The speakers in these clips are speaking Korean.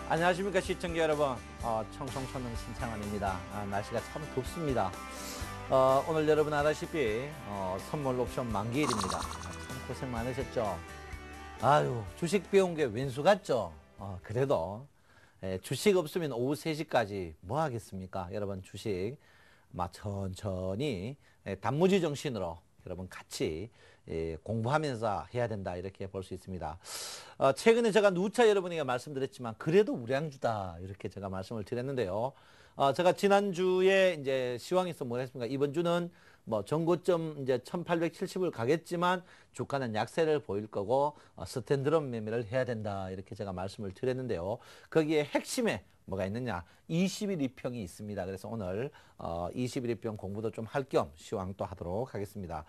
안녕하십니까 시청자 여러분. 청송천능 신창환입니다. 날씨가 참 덥습니다. 오늘 여러분 알다시피 선물 옵션 만기일입니다. 참 고생 많으셨죠. 아유, 주식 배운 게 왼수 같죠. 그래도 주식 없으면 오후 3시까지 뭐 하겠습니까? 여러분 주식 천천히 단무지 정신으로 여러분 같이 공부하면서 해야 된다 이렇게 볼 수 있습니다. 최근에 제가 누차 여러분에게 말씀드렸지만 그래도 우량주다 이렇게 제가 말씀을 드렸는데요. 제가 지난주에 이제 시황에서 뭘 했습니까? 이번 주는 뭐 전고점 이제 1870을 가겠지만 주가는 약세를 보일 거고 스탠드업 매매를 해야 된다 이렇게 제가 말씀을 드렸는데요. 거기에 핵심에 뭐가 있느냐? 21 이평이 있습니다. 그래서 오늘 21 이평 공부도 좀 할 겸 시황 또 하도록 하겠습니다.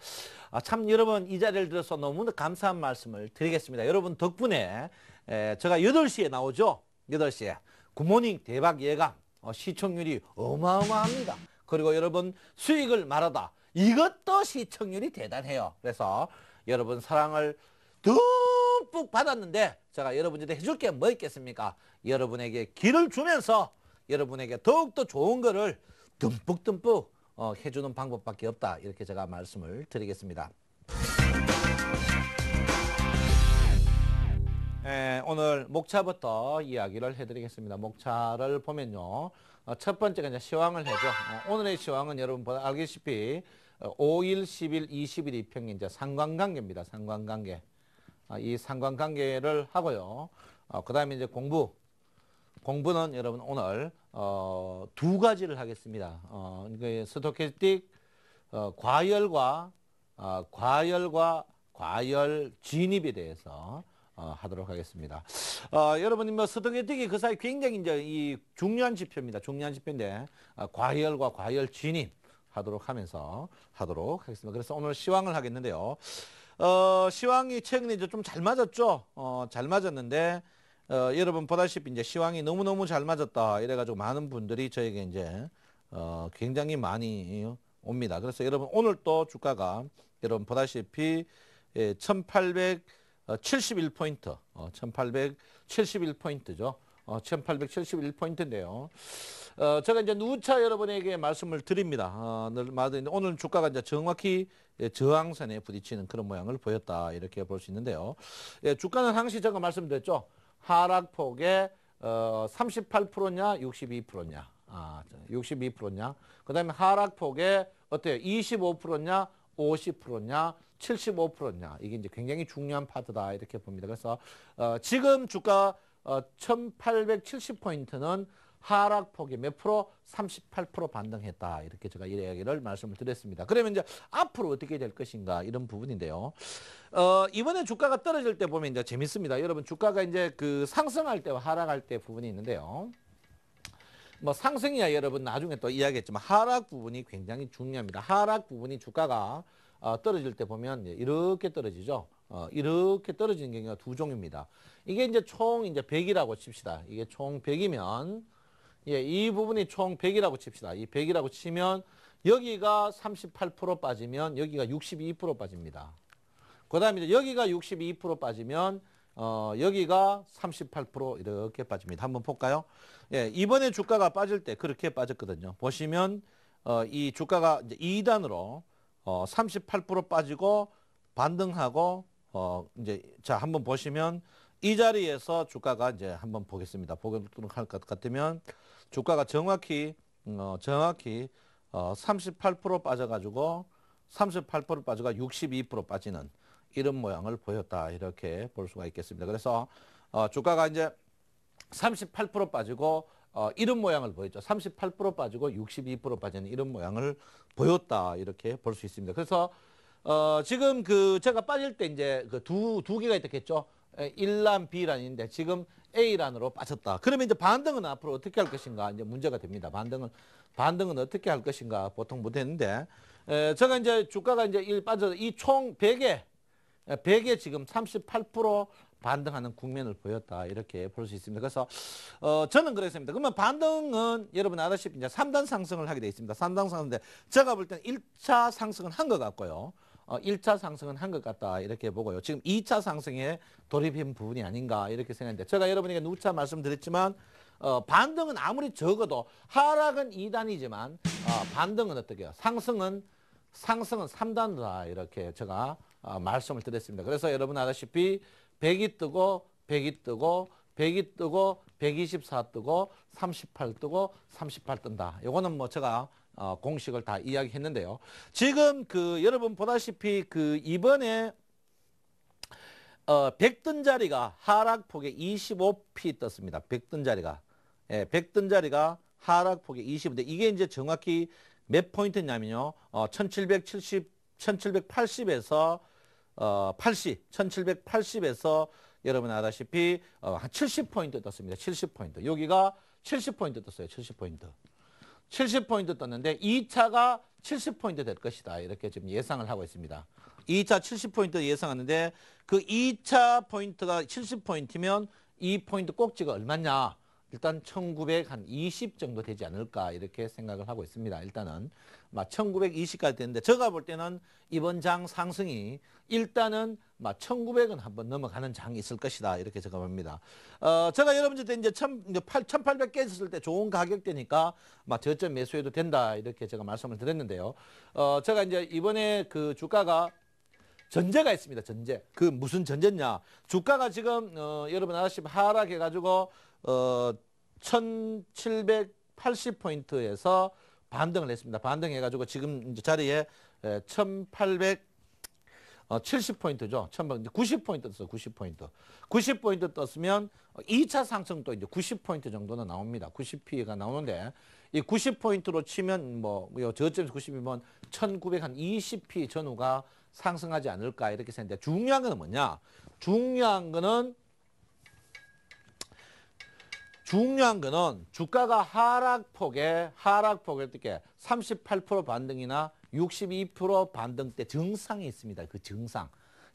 참 여러분 이 자리를 들어서 너무나 감사한 말씀을 드리겠습니다. 여러분 덕분에 제가 8시에 나오죠. 8시에 굿모닝 대박 예감 시청률이 어마어마합니다. 그리고 여러분 수익을 말하다 이것도 시청률이 대단해요. 그래서 여러분 사랑을 듬뿍 받았는데 제가 여러분들한테 해줄 게 뭐 있겠습니까? 여러분에게 길을 주면서 여러분에게 더욱더 좋은 거를 듬뿍듬뿍 해주는 방법밖에 없다. 이렇게 제가 말씀을 드리겠습니다. 오늘 목차부터 이야기를 해드리겠습니다. 목차를 보면요. 첫 번째가 이제 시황을 해죠. 오늘의 시황은 여러분 알다시피 5일, 10일, 20일 이평이 이제 상관관계입니다. 상관관계. 이 상관관계를 하고요. 그 다음에 이제 공부는 여러분 오늘 두 가지를 하겠습니다. 스토캐스틱 과열과 과열 진입에 대해서 하도록 하겠습니다. 여러분 뭐 스토캐스틱이 그 사이 굉장히 이제 이 중요한 지표입니다. 중요한 지표인데 과열과 과열 진입 하도록 하면서 하도록 하겠습니다. 그래서 오늘 시황을 하겠는데요. 시황이 최근에 이제 좀 잘 맞았죠. 잘 맞았는데 여러분 보다시피 이제 시황이 너무너무 잘 맞았다. 이래가지고 많은 분들이 저에게 이제 굉장히 많이 옵니다. 그래서 여러분 오늘 또 주가가 여러분 보다시피 1871포인트, 1871포인트죠. 1871포인트인데요. 제가 이제 누차 여러분에게 말씀을 드립니다. 오늘 주가가 이제 정확히 저항선에 부딪히는 그런 모양을 보였다. 이렇게 볼 수 있는데요. 주가는 항시 제가 말씀드렸죠. 하락폭의 38%냐, 62%냐. 62%냐. 그 다음에 하락폭의 어때요? 25%냐, 50%냐, 75%냐. 이게 이제 굉장히 중요한 파트다. 이렇게 봅니다. 그래서 지금 주가 1870포인트는 하락폭이 몇 프로? 38% 반등했다. 이렇게 제가 이 이야기를 말씀을 드렸습니다. 그러면 이제 앞으로 어떻게 될 것인가 이런 부분인데요. 이번에 주가가 떨어질 때 보면 이제 재밌습니다. 여러분 주가가 이제 그 상승할 때와 하락할 때 부분이 있는데요. 뭐 상승이야 여러분 나중에 또 이야기했지만 하락 부분이 굉장히 중요합니다. 하락 부분이 주가가 떨어질 때 보면 이렇게 떨어지죠. 이렇게 떨어지는 경우가 두 종류입니다. 이게 이제 총 이제 100이라고 칩시다. 이게 총 100이면 이 부분이 총 100이라고 칩시다. 이 100이라고 치면 여기가 38% 빠지면 여기가 62% 빠집니다. 그 다음에 이제 여기가 62% 빠지면 여기가 38% 이렇게 빠집니다. 한번 볼까요? 이번에 주가가 빠질 때 그렇게 빠졌거든요. 보시면 이 주가가 이제 2단으로 38% 빠지고 반등하고 이제 자 한번 보시면 이 자리에서 주가가 이제 한번 보겠습니다. 보도록 할 것 같으면 주가가 정확히 38% 빠져가지고 38% 빠져가 62% 빠지는 이런 모양을 보였다. 이렇게 볼 수가 있겠습니다. 그래서 주가가 이제 38% 빠지고 이런 모양을 보였죠. 38% 빠지고 62% 빠지는 이런 모양을 보였다. 이렇게 볼 수 있습니다. 그래서 지금 그 제가 빠질 때 이제 그 두 개가 있겠죠. 1란, B란인데 지금 A란으로 빠졌다. 그러면 이제 반등은 앞으로 어떻게 할 것인가 이제 문제가 됩니다. 반등은 어떻게 할 것인가 보통 못했는데 제가 이제 주가가 이제 빠져 이 총 100에 지금 38% 반등하는 국면을 보였다. 이렇게 볼 수 있습니다. 그래서 저는 그랬습니다. 그러면 반등은 여러분 아다시피 이제 3단 상승을 하게 되어 있습니다. 3단 상승인데 제가 볼 때는 1차 상승은 한 것 같고요. 1차 상승은 한 것 같다 이렇게 보고요. 지금 2차 상승에 돌입한 부분이 아닌가 이렇게 생각하는데 제가 여러분에게 누차 말씀드렸지만 반등은 아무리 적어도 하락은 2단이지만 반등은 어떻게 해요? 상승은 3단이다 이렇게 제가 말씀을 드렸습니다. 그래서 여러분 아시다시피 100이 뜨고 100이 뜨고 100이 뜨고 124 뜨고 38 뜨고 38 뜬다. 요거는 뭐 제가 공식을 다 이야기했는데요. 지금 여러분 보다시피 이번에 100뜬 자리가 하락폭에 25p 떴습니다. 100뜬 자리가. 예, 100뜬 자리가 하락폭에 25인데 이게 이제 정확히 몇 포인트냐면요. 1780에서 1780에서 여러분 아다시피 한 70포인트 떴습니다. 70포인트. 여기가 70포인트 떴어요. 70포인트. 70포인트 떴는데 2차가 70포인트 될 것이다. 이렇게 지금 예상을 하고 있습니다. 2차 70포인트 예상하는데 그 2차 포인트가 70포인트면 이 포인트 꼭지가 얼마냐? 일단 1920 정도 되지 않을까 이렇게 생각을 하고 있습니다. 일단은 1920까지 되는데 제가 볼 때는 이번 장 상승이 일단은 1900은 한번 넘어가는 장이 있을 것이다 이렇게 제가 봅니다. 제가 여러분들 이제 1800 깨졌을 때 좋은 가격대니까 저점 매수해도 된다 이렇게 제가 말씀을 드렸는데요. 제가 이제 이번에 주가가 전제가 있습니다. 전제. 무슨 전제냐? 주가가 지금 여러분 아시다시피 하락해가지고 1780포인트에서 반등을 했습니다. 반등해가지고 지금 이제 자리에 1870포인트죠. 90포인트 떴어요. 90포인트. 90포인트 떴으면 2차 상승도 이제 90포인트 정도는 나옵니다. 90P가 나오는데 이 90포인트로 치면 저점에서 90이면 1920P 전후가 상승하지 않을까 이렇게 생각했는데 중요한 건 뭐냐? 중요한 거는 주가가 하락폭에 어떻게 38% 반등이나 62% 반등 때 증상이 있습니다. 그 증상.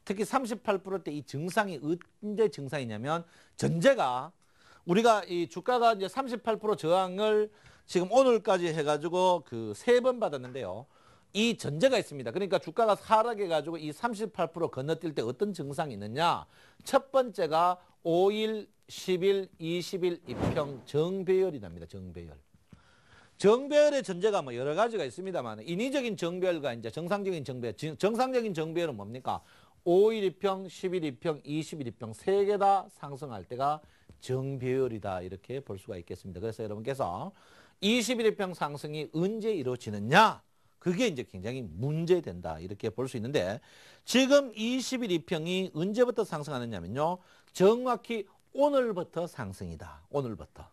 특히 38%대 이 증상이 언제 증상이냐면 전제가 우리가 이 주가가 이제 38% 저항을 지금 오늘까지 해가지고 3번 받았는데요. 이 전제가 있습니다. 그러니까 주가가 하락해가지고 이 38% 건너뛸 때 어떤 증상이 있느냐. 첫 번째가 5일, 10일, 20일 이평 정배열이랍니다. 정배열. 정배열의 전제가 여러 가지가 있습니다만 인위적인 정배열과 이제 정상적인 정배열. 정상적인 정배열은 뭡니까? 5일 이평, 10일 이평, 20일 이평 세 개 다 상승할 때가 정배열이다 이렇게 볼 수가 있겠습니다. 그래서 여러분께서 20일 이평 상승이 언제 이루어지느냐? 그게 이제 굉장히 문제된다 이렇게 볼 수 있는데 지금 20일 이평이 언제부터 상승하느냐면요. 정확히 오늘부터 상승이다. 오늘부터.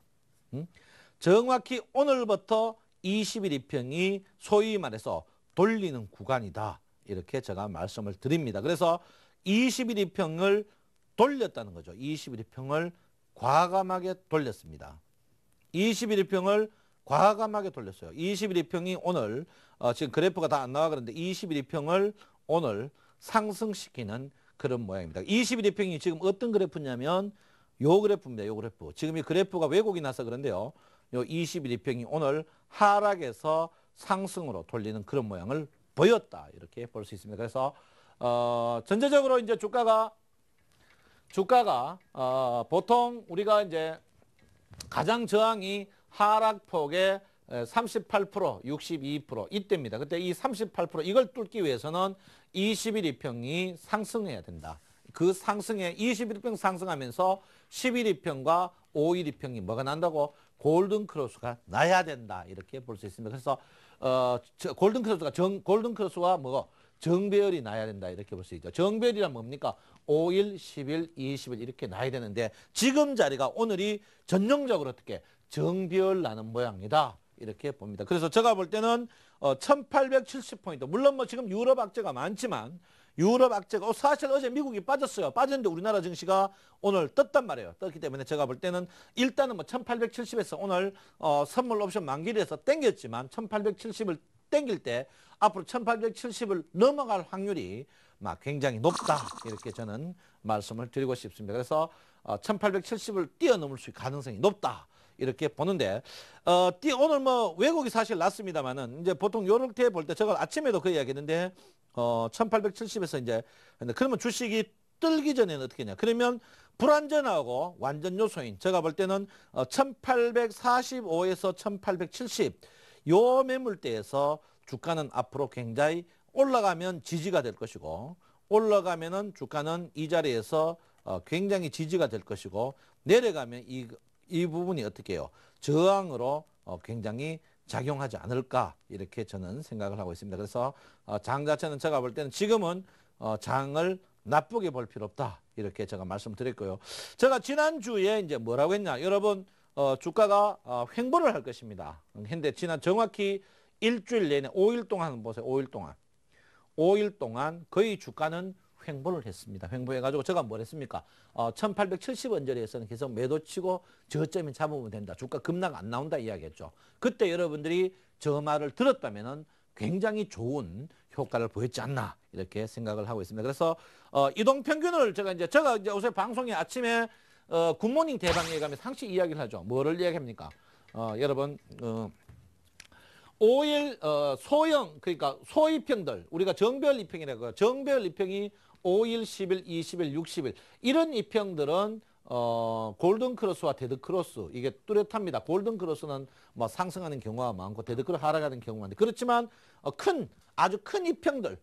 정확히 오늘부터 20일 이평이 소위 말해서 돌리는 구간이다. 이렇게 제가 말씀을 드립니다. 그래서 20일 이평을 돌렸다는 거죠. 20일 이평을 과감하게 돌렸습니다. 20일 이평을 과감하게 돌렸어요. 20일 이평이 오늘 지금 그래프가 다 안 나와 그런데 20일 이평을 오늘 상승시키는 그런 모양입니다. 20일 이평이 지금 어떤 그래프냐면 요 그래프입니다. 요 그래프. 지금 이 그래프가 왜곡이 나서 그런데요. 요 20일 이평이 오늘 하락에서 상승으로 돌리는 그런 모양을 보였다. 이렇게 볼 수 있습니다. 그래서 전체적으로 이제 주가가 보통 우리가 이제 가장 저항이 하락폭의 38%, 62% 이때입니다. 그때 이 38% 이걸 뚫기 위해서는 20일 이평이 상승해야 된다. 그 상승에 20일 이평 상승하면서 10일 이평과 5일 이평이 뭐가 난다고? 골든 크로스가 나야 된다. 이렇게 볼 수 있습니다. 그래서 골든 크로스가 뭐고? 정배열이 나야 된다. 이렇게 볼 수 있죠. 정배열이란 뭡니까? 5일, 10일, 20일 이렇게 나야 되는데 지금 자리가 오늘이 전형적으로 어떻게 정배열 나는 모양이다. 이렇게 봅니다. 그래서 제가 볼 때는 1870포인트. 물론 지금 유럽 악재가 많지만 유럽 악재가 사실 어제 미국이 빠졌어요. 빠졌는데 우리나라 증시가 오늘 떴단 말이에요. 떴기 때문에 제가 볼 때는 일단은 1870에서 오늘 선물 옵션 만기일에서 땡겼지만 1870을 땡길 때 앞으로 1870을 넘어갈 확률이 굉장히 높다. 이렇게 저는 말씀을 드리고 싶습니다. 그래서 1870을 뛰어넘을 수 있는 가능성이 높다. 이렇게 보는데 오늘 뭐 왜곡이 사실 났습니다만은 이제 보통 요렇게 볼 때 제가 아침에도 그 이야기했는데 1870에서 이제 근데 그러면 주식이 뜨기 전에는 어떻게 했냐? 그러면 불안전하고 완전 요소인 제가 볼 때는 1845에서 1870 요 매물대에서 주가는 앞으로 굉장히 올라가면 지지가 될 것이고 올라가면은 주가는 이 자리에서 굉장히 지지가 될 것이고 내려가면 이 부분이 어떻게 해요? 저항으로 굉장히 작용하지 않을까 이렇게 저는 생각을 하고 있습니다. 그래서 장 자체는 제가 볼 때는 지금은 장을 나쁘게 볼 필요 없다 이렇게 제가 말씀드렸고요. 제가 지난주에 이제 뭐라고 했냐? 여러분 주가가 횡보를 할 것입니다. 근데 지난 정확히 일주일 내내 5일 동안 보세요. 5일 동안. 5일 동안 거의 주가는 횡보를 했습니다. 횡보해가지고 제가 뭘 했습니까? 1870원짜리에서는 계속 매도치고 저점이 잡으면 된다. 주가 급락 안 나온다 이야기했죠. 그때 여러분들이 저 말을 들었다면 굉장히 좋은 효과를 보였지 않나 이렇게 생각을 하고 있습니다. 그래서 이동평균을 제가 이제 요새 방송에 아침에 굿모닝 대방에 가면 항상 이야기를 하죠. 뭐를 이야기합니까? 여러분 5일 소형 그러니까 소이평들 우리가 정별 이평이라고 해요. 정별 이평이 5일, 10일, 20일, 60일 이런 이평들은 골든크로스와 데드크로스 이게 뚜렷합니다. 골든크로스는 뭐 상승하는 경우가 많고 데드크로스 하락하는 경우가 많은데 그렇지만 아주 큰 이평들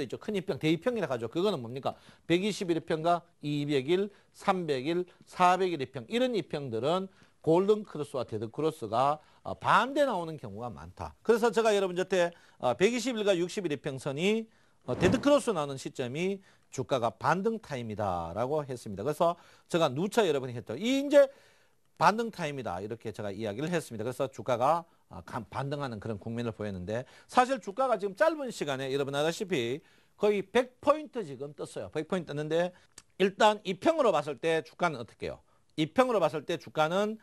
있죠. 큰 이평, 대이평이라고 하죠. 그거는 뭡니까? 120일 이평과 200일, 300일, 400일 이평 이런 이평들은 골든크로스와 데드크로스가 반대 나오는 경우가 많다. 그래서 제가 여러분 곁에 120일과 60일 이평선이 데드크로스 나오는 시점이 주가가 반등 타임이다라고 했습니다. 그래서 제가 누차 여러분이 했죠. 이제 반등 타임이다 이렇게 제가 이야기를 했습니다. 그래서 주가가 반등하는 그런 국면을 보였는데 사실 주가가 지금 짧은 시간에 여러분 아시다시피 거의 100포인트 지금 떴어요. 100포인트 떴는데 일단 이평으로 봤을 때 주가는 어떻게 해요? 이평으로 봤을 때 주가는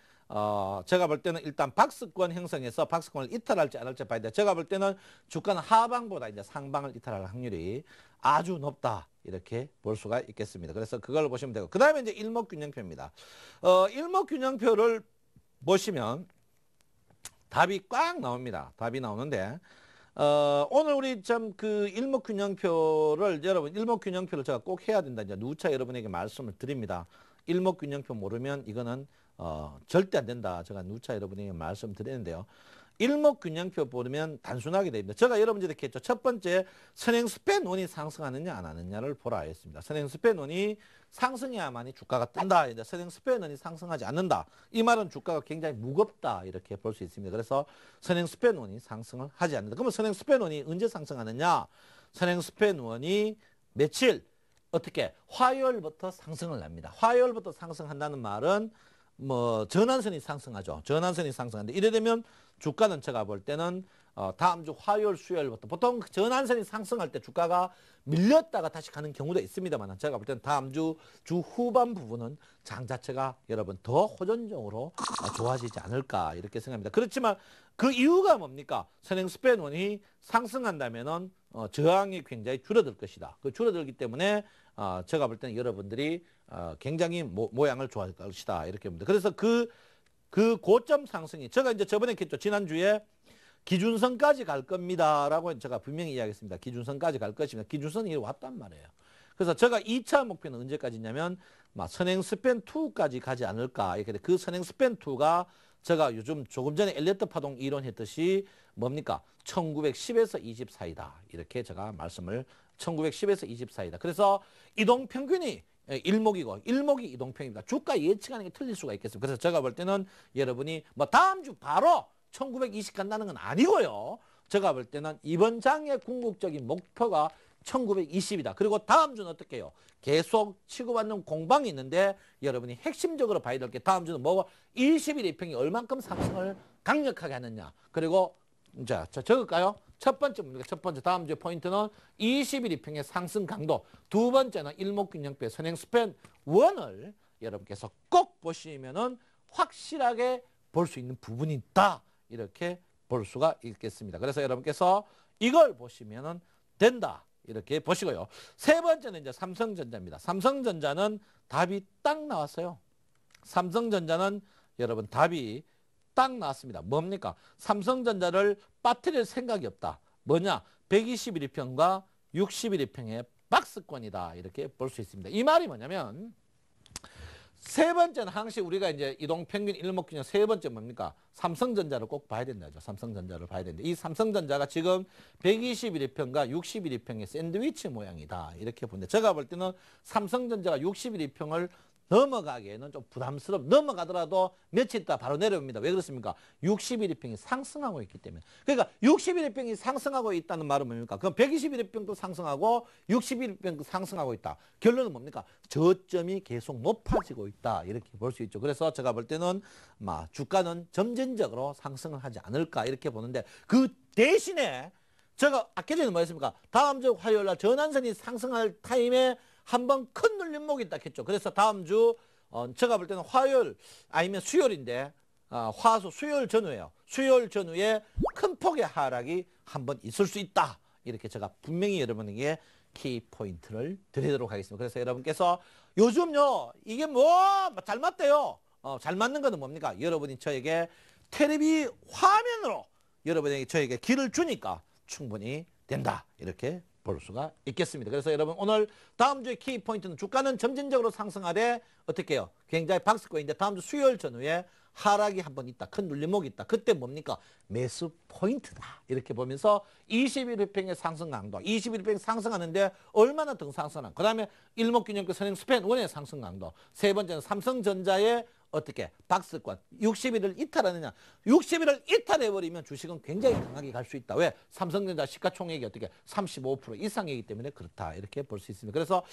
제가 볼 때는 일단 박스권 형성해서 박스권을 이탈할지 안 할지 봐야 돼. 제가 볼 때는 주가는 하방보다 이제 상방을 이탈할 확률이 아주 높다. 이렇게 볼 수가 있겠습니다. 그래서 그걸 보시면 되고. 그 다음에 이제 일목균형표입니다. 일목균형표를 보시면 답이 꽉 나옵니다. 답이 나오는데, 오늘 우리 참 그 일목균형표를 여러분, 일목균형표를 제가 꼭 해야 된다. 이제 누차 여러분에게 말씀을 드립니다. 일목균형표 모르면 이거는 절대 안 된다. 제가 누차 여러분에게 말씀드리는데요. 일목균형표 보면 단순하게 됩니다. 제가 여러분들이 이렇게 했죠. 첫 번째, 선행스팬원이 상승하느냐 안 하느냐를 보라 했습니다. 선행스팬원이 상승해야만이 주가가 뜬다. 이제 선행스팬원이 상승하지 않는다. 이 말은 주가가 굉장히 무겁다. 이렇게 볼 수 있습니다. 그래서 선행스팬원이 상승을 하지 않는다. 그러면 선행스팬원이 언제 상승하느냐? 선행스팬원이 며칠 어떻게 화요일부터 상승을 납니다. 화요일부터 상승한다는 말은 뭐 전환선이 상승하죠. 전환선이 상승하는데 이래 되면 주가는 제가 볼 때는 다음 주 화요일, 수요일부터 보통 전환선이 상승할 때 주가가 밀렸다가 다시 가는 경우도 있습니다만 제가 볼 때는 다음 주 후반 부분은 장 자체가 여러분 더 호전적으로 좋아지지 않을까 이렇게 생각합니다. 그렇지만 그 이유가 뭡니까? 선행스팬원이 상승한다면은 저항이 굉장히 줄어들 것이다. 그 줄어들기 때문에 제가 볼 때는 여러분들이 굉장히 모양을 좋아할 것이다 이렇게 봅니다. 그래서 그 고점 상승이 제가 이제 저번에 했죠. 지난주에 기준선까지 갈 겁니다라고 제가 분명히 이야기했습니다. 기준선까지 갈 것입니다. 기준선이 왔단 말이에요. 그래서 제가 2차 목표는 언제까지냐면 선행스팬2까지 가지 않을까. 그 선행스팬2가 제가 요즘 조금 전에 엘리어트 파동 이론했듯이 뭡니까? 1910에서 20 사이다. 이렇게 제가 말씀을 1910에서 20 사이다. 그래서 이동평균이 일목이고 일목이 이동평입니다. 주가 예측하는 게 틀릴 수가 있겠습니다. 그래서 제가 볼 때는 여러분이 뭐 다음 주 바로 1920 간다는 건 아니고요. 제가 볼 때는 이번 장의 궁극적인 목표가 1920이다. 그리고 다음 주는 어떻게 해요? 계속 치고받는 공방이 있는데 여러분이 핵심적으로 봐야 될 게 다음 주는 뭐고 20일 이평이 얼만큼 상승을 강력하게 하느냐. 그리고 자 적을까요? 첫 번째 다음 주의 포인트는 20일 이평의 상승 강도. 두 번째는 일목균형표의 선행스팬 1을 여러분께서 꼭 보시면은 확실하게 볼 수 있는 부분이 있다. 이렇게 볼 수가 있겠습니다. 그래서 여러분께서 이걸 보시면은 된다. 이렇게 보시고요. 세 번째는 이제 삼성전자입니다. 삼성전자는 답이 딱 나왔어요. 삼성전자는 여러분 답이 딱 나왔습니다. 뭡니까? 삼성전자를 빠뜨릴 생각이 없다. 뭐냐? 121평과 61평의 박스권이다. 이렇게 볼 수 있습니다. 이 말이 뭐냐면 세 번째는 항시 우리가 이제 이동평균 일목균형 세 번째 뭡니까? 삼성전자를 꼭 봐야 된다죠. 삼성전자를 봐야 되는데 이 삼성전자가 지금 121평과 61평의 샌드위치 모양이다. 이렇게 보는데 제가 볼 때는 삼성전자가 61평을 넘어가기에는 좀 넘어가더라도 며칠 있다 바로 내려옵니다. 왜 그렇습니까? 61평이 상승하고 있기 때문에. 그러니까 61평이 상승하고 있다는 말은 뭡니까? 그럼 121평도 상승하고 61평도 상승하고 있다. 결론은 뭡니까? 저점이 계속 높아지고 있다. 이렇게 볼 수 있죠. 그래서 제가 볼 때는 주가는 점진적으로 상승을 하지 않을까 이렇게 보는데 그 대신에 제가 아까 전에 뭐 했습니까? 다음 주 화요일 날 전환선이 상승할 타임에 한번 큰 눌림목이 딱 했죠. 그래서 다음 주 제가 볼 때는 화요일 아니면 수요일인데 수요일 전후에요. 수요일 전후에 큰 폭의 하락이 한번 있을 수 있다. 이렇게 제가 분명히 여러분에게 키포인트를 드리도록 하겠습니다. 그래서 여러분께서 요즘요 이게 뭐 잘 맞대요. 잘 맞는 거는 뭡니까? 여러분이 저에게 텔레비 화면으로 여러분에게 저에게 길을 주니까 충분히 된다. 이렇게 볼 수가 있겠습니다. 그래서 여러분 오늘 다음 주의 키포인트는 주가는 점진적으로 상승하되 어떻게 해요? 굉장히 박스권인데 다음 주 수요일 전후에 하락이 한번 있다. 큰 눌림목이 있다. 그때 뭡니까? 매수 포인트다. 이렇게 보면서 21일평의 상승 강도. 21일평 상승하는데 얼마나 더 상승하나. 그 다음에 일목균형표 선행 스팬 1의 상승 강도. 세 번째는 삼성전자의 어떻게 박스권 60일을 이탈하느냐. 60일을 이탈해버리면 주식은 굉장히 강하게 갈 수 있다. 왜? 삼성전자 시가총액이 어떻게 35% 이상이기 때문에 그렇다. 이렇게 볼 수 있습니다. 그래서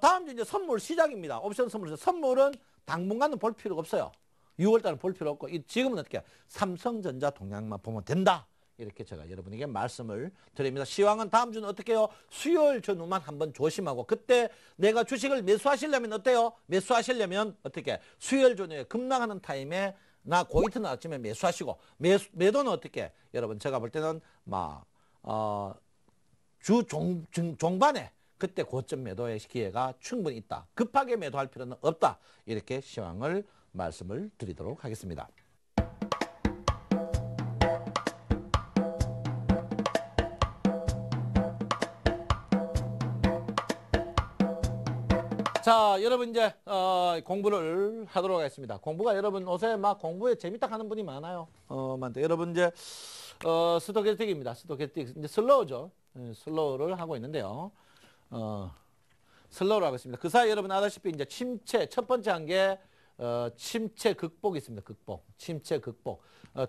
다음 주 이제 선물 시작입니다. 옵션 선물. 선물은 당분간은 볼 필요가 없어요. 6월달은 볼 필요 없고 지금은 어떻게 삼성전자 동향만 보면 된다. 이렇게 제가 여러분에게 말씀을 드립니다. 시황은 다음 주는 어떻게 해요? 수요일 전후만 한번 조심하고 그때 내가 주식을 매수하시려면 어때요? 매수하시려면 어떻게? 수요일 전후에 급락하는 타임에 나 고이트 아침에 매수하시고 매도는 어떻게? 여러분 제가 볼 때는 주 종반에 그때 고점 매도의 기회가 충분히 있다. 급하게 매도할 필요는 없다. 이렇게 시황을 말씀을 드리도록 하겠습니다. 자, 여러분 이제 공부를 하도록 하겠습니다. 공부가 여러분 요새 막 공부에 재밌다 하는 분이 많아요. 여러분 이제 스토캐스틱입니다. 스토캐스틱 이제 슬로우죠. 슬로우를 하고 있는데요. 슬로우를 하고 있습니다. 그 사이 여러분 아다시피 이제 침체 첫 번째 한 게 침체 극복이 있습니다. 극복. 침체 극복.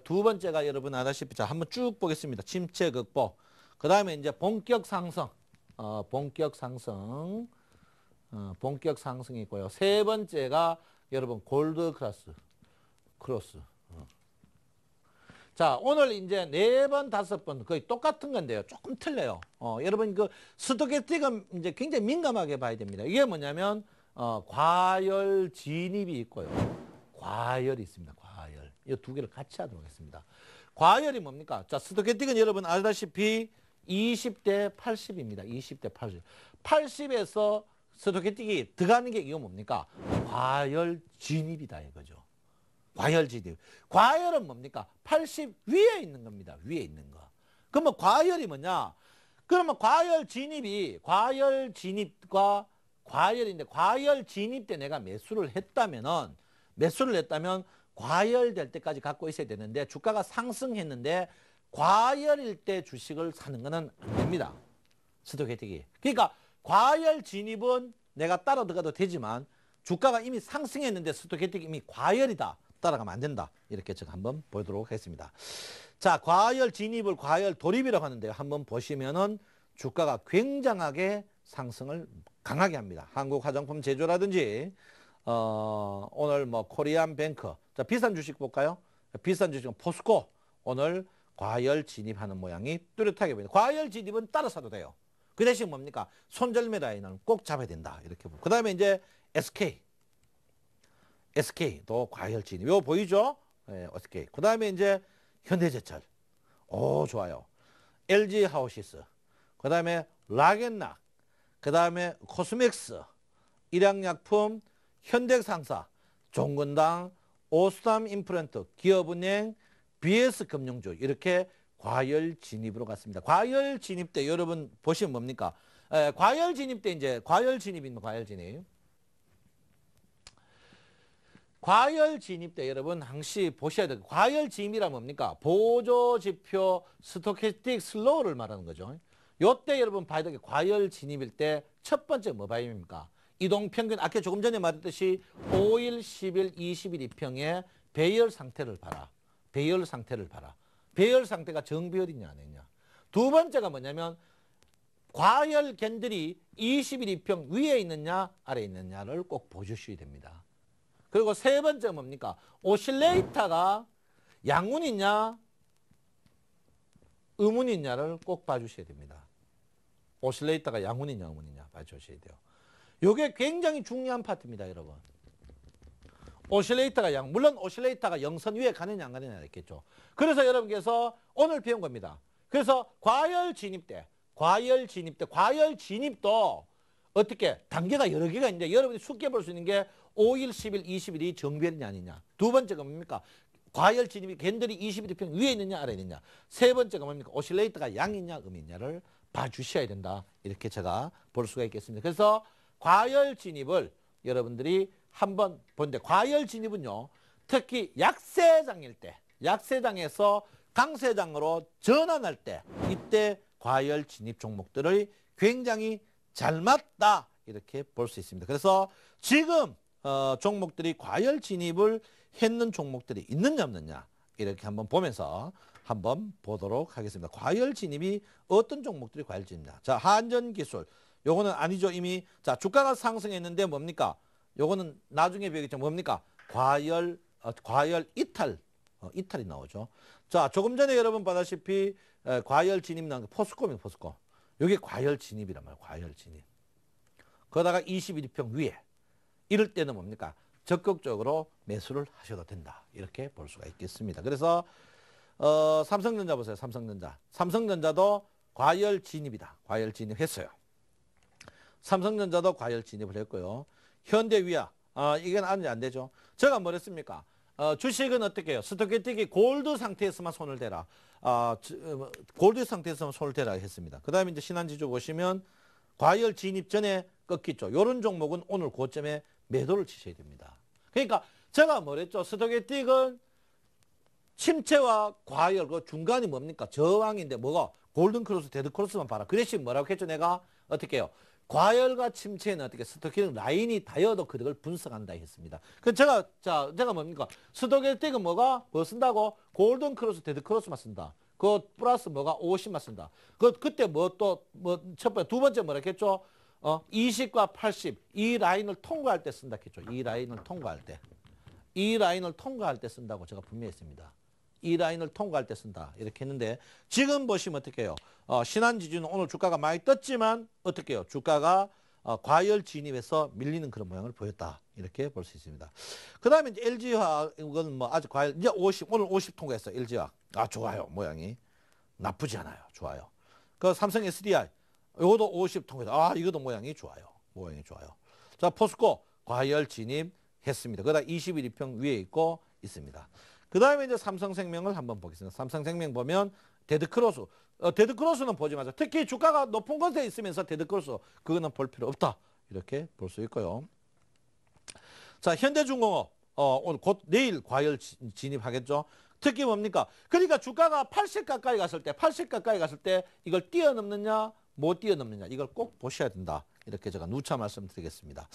두 번째가 여러분 아다시피 자 한번 쭉 보겠습니다. 침체 극복. 그 다음에 이제 본격 상승. 본격 상승. 본격 상승이 있고요. 세 번째가 여러분 골드 크로스. 자, 오늘 이제 4번, 5번 거의 똑같은 건데요. 조금 틀려요. 여러분 그 스토캐스틱은 이제 굉장히 민감하게 봐야 됩니다. 이게 뭐냐면 과열 진입이 있고요. 과열이 있습니다. 과열. 이 두 개를 같이 하도록 하겠습니다. 과열이 뭡니까? 자, 스토캐스틱은 여러분 알다시피 20대 80입니다. 20대 80. 80에서 스토캐스틱이 들어가는 게 이거 뭡니까? 과열 진입이다 이거죠. 과열 진입. 과열은 뭡니까? 80 위에 있는 겁니다. 위에 있는 거. 그러면 과열이 뭐냐? 그러면 과열 진입과 과열인데 과열 진입 때 내가 매수를 했다면 과열될 때까지 갖고 있어야 되는데 주가가 상승했는데 과열일 때 주식을 사는 거는 안 됩니다. 스토캐스틱이. 그러니까 과열 진입은 내가 따라 들어가도 되지만 주가가 이미 상승했는데 스토캐스틱이 이미 과열이다. 따라가면 안 된다. 이렇게 제가 한번 보도록 하겠습니다. 자, 과열 진입을 과열 돌입이라고 하는데요. 한번 보시면은 주가가 굉장하게 상승을 강하게 합니다. 한국 화장품 제조라든지 오늘 뭐 코리안 뱅크. 자, 비싼 주식 볼까요? 비싼 주식은 포스코. 오늘 과열 진입하는 모양이 뚜렷하게 보입니다. 과열 진입은 따라 사도 돼요. 그 대신 뭡니까? 손절매 라인을 꼭 잡아야 된다. 이렇게 보고. 그 다음에 이제 SK도 과열 진입. 이거 보이죠? 네, SK. 그 다음에 이제 현대제철. 오, 좋아요. LG 하우시스. 그 다음에 락앤락. 그 다음에 코스맥스. 일양약품. 현대상사. 종근당. 오스담 임플란트, 기업은행, BS금융주 이렇게 과열 진입으로 갔습니다. 과열 진입 때 여러분 보시면 뭡니까? 과열 진입 때 이제 과열 진입입니다. 과열 진입. 과열 진입 때 여러분 항시 보셔야 돼요. 과열 진입이란 뭡니까? 보조지표 스토캐스틱 슬로우를 말하는 거죠. 요때 여러분 봐야 되게 과열 진입일 때 첫 번째 뭐 봐야 됩니까? 이동평균 아까 조금 전에 말했듯이 5일, 10일, 20일 이평의 배열 상태를 봐라. 배열 상태를 봐라. 배열 상태가 정배열이냐 아니냐. 두 번째가 뭐냐면 과열 캔들이 20일 이평 위에 있느냐 아래에 있느냐를 꼭 보셔야 됩니다. 그리고 세 번째 뭡니까? 오실레이터가 양운이냐 음운이냐를 꼭 봐주셔야 됩니다. 오실레이터가 양운이냐 음운이냐 봐주셔야 돼요. 이게 굉장히 중요한 파트입니다, 여러분. 오실레이터가 물론 오실레이터가 영선 위에 가느냐 안 가느냐 있겠죠. 그래서 여러분께서 오늘 배운 겁니다. 그래서 과열 진입 때, 과열 진입도 어떻게 단계가 여러 개가 있는데 여러분이 쉽게 볼 수 있는 게 5일, 10일, 20일이 정배열이냐 아니냐. 두 번째가 뭡니까? 과열 진입이 캔들이 20일 평 위에 있느냐 아래에 있느냐. 세 번째가 뭡니까? 오실레이터가 양이냐 음이냐를 봐주셔야 된다. 이렇게 제가 볼 수가 있겠습니다. 그래서 과열 진입을 여러분들이 한번 보는데 과열 진입은요. 특히 약세장일 때, 약세장에서 강세장으로 전환할 때 이때 과열 진입 종목들의 굉장히 잘 맞다. 이렇게 볼 수 있습니다. 그래서 지금 종목들이 과열 진입을 했는 종목들이 있느냐 없느냐 이렇게 한번 보면서 한번 보도록 하겠습니다. 과열 진입이 어떤 종목들이 과열 진입이냐. 자, 한전기술. 요거는 아니죠. 이미 자 주가가 상승했는데 뭡니까? 요거는 나중에 배우겠죠. 뭡니까? 과열 이탈 이탈이 나오죠. 자, 조금 전에 여러분 보다시피 과열 진입 나온 게 포스코입니다. 포스코. 요게 과열 진입이란 말이에요. 과열 진입. 거기다가 21평 위에 이럴 때는 뭡니까? 적극적으로 매수를 하셔도 된다. 이렇게 볼 수가 있겠습니다. 그래서 삼성전자 보세요. 삼성전자. 삼성전자도 과열 진입이다. 과열 진입했어요. 삼성전자도 과열 진입을 했고요. 현대위아. 이건 안 되죠. 제가 뭐랬습니까? 주식은 어떻게 해요? 스토캐스틱이 골드 상태에서만 손을 대라. 골드 상태에서만 손을 대라 했습니다. 그 다음에 이제 신한지주 보시면 과열 진입 전에 꺾였죠. 이런 종목은 오늘 고점에 매도를 치셔야 됩니다. 그러니까 제가 뭐랬죠? 스토캐스틱은 침체와 과열, 그 중간이 뭡니까? 저항인데 뭐가? 골든크로스, 데드크로스만 봐라. 그래서 뭐라고 했죠? 내가 어떻게 해요? 과열과 침체는 어떻게 스토캐스틱 라인이 닿여도 그걸 분석한다 했습니다. 그 제가 뭡니까? 스토캐스틱은 뭐가? 뭐 쓴다고? 골든크로스, 데드크로스만 쓴다. 그 플러스 뭐가? 50만 쓴다. 그때 첫 번째, 두 번째 뭐라 했죠? 20과 80, 이 라인을 통과할 때 쓴다 했죠. 이 라인을 통과할 때. 이 라인을 통과할 때 쓴다고 제가 분명히 했습니다. 이 라인을 통과할 때 쓴다. 이렇게 했는데 지금 보시면 어떻게 해요? 신한지주는 오늘 주가가 많이 떴지만 어떻게 해요? 주가가 과열 진입해서 밀리는 그런 모양을 보였다. 이렇게 볼 수 있습니다. 그 다음에 이제 LG화학은 뭐 아직 과열, 이제 50, 오늘 50 통과했어요. LG화학. 좋아요. 모양이. 나쁘지 않아요. 좋아요. 그 삼성 SDI. 이것도 50 통과했어요. 이것도 모양이 좋아요. 모양이 좋아요. 자, 포스코 과열 진입했습니다. 그다음 21 이평 위에 있고 있습니다. 그 다음에 이제 삼성생명을 한번 보겠습니다. 삼성생명 보면 데드크로스. 데드크로스는 보지 마세요. 특히 주가가 높은 곳에 있으면서 데드크로스 그거는 볼 필요 없다. 이렇게 볼 수 있고요. 자, 현대중공업 오늘 곧 내일 과열 진입하겠죠. 특히 뭡니까? 그러니까 주가가 80 가까이 갔을 때 이걸 뛰어넘느냐 못 뛰어넘느냐 이걸 꼭 보셔야 된다. 이렇게 제가 누차 말씀드리겠습니다.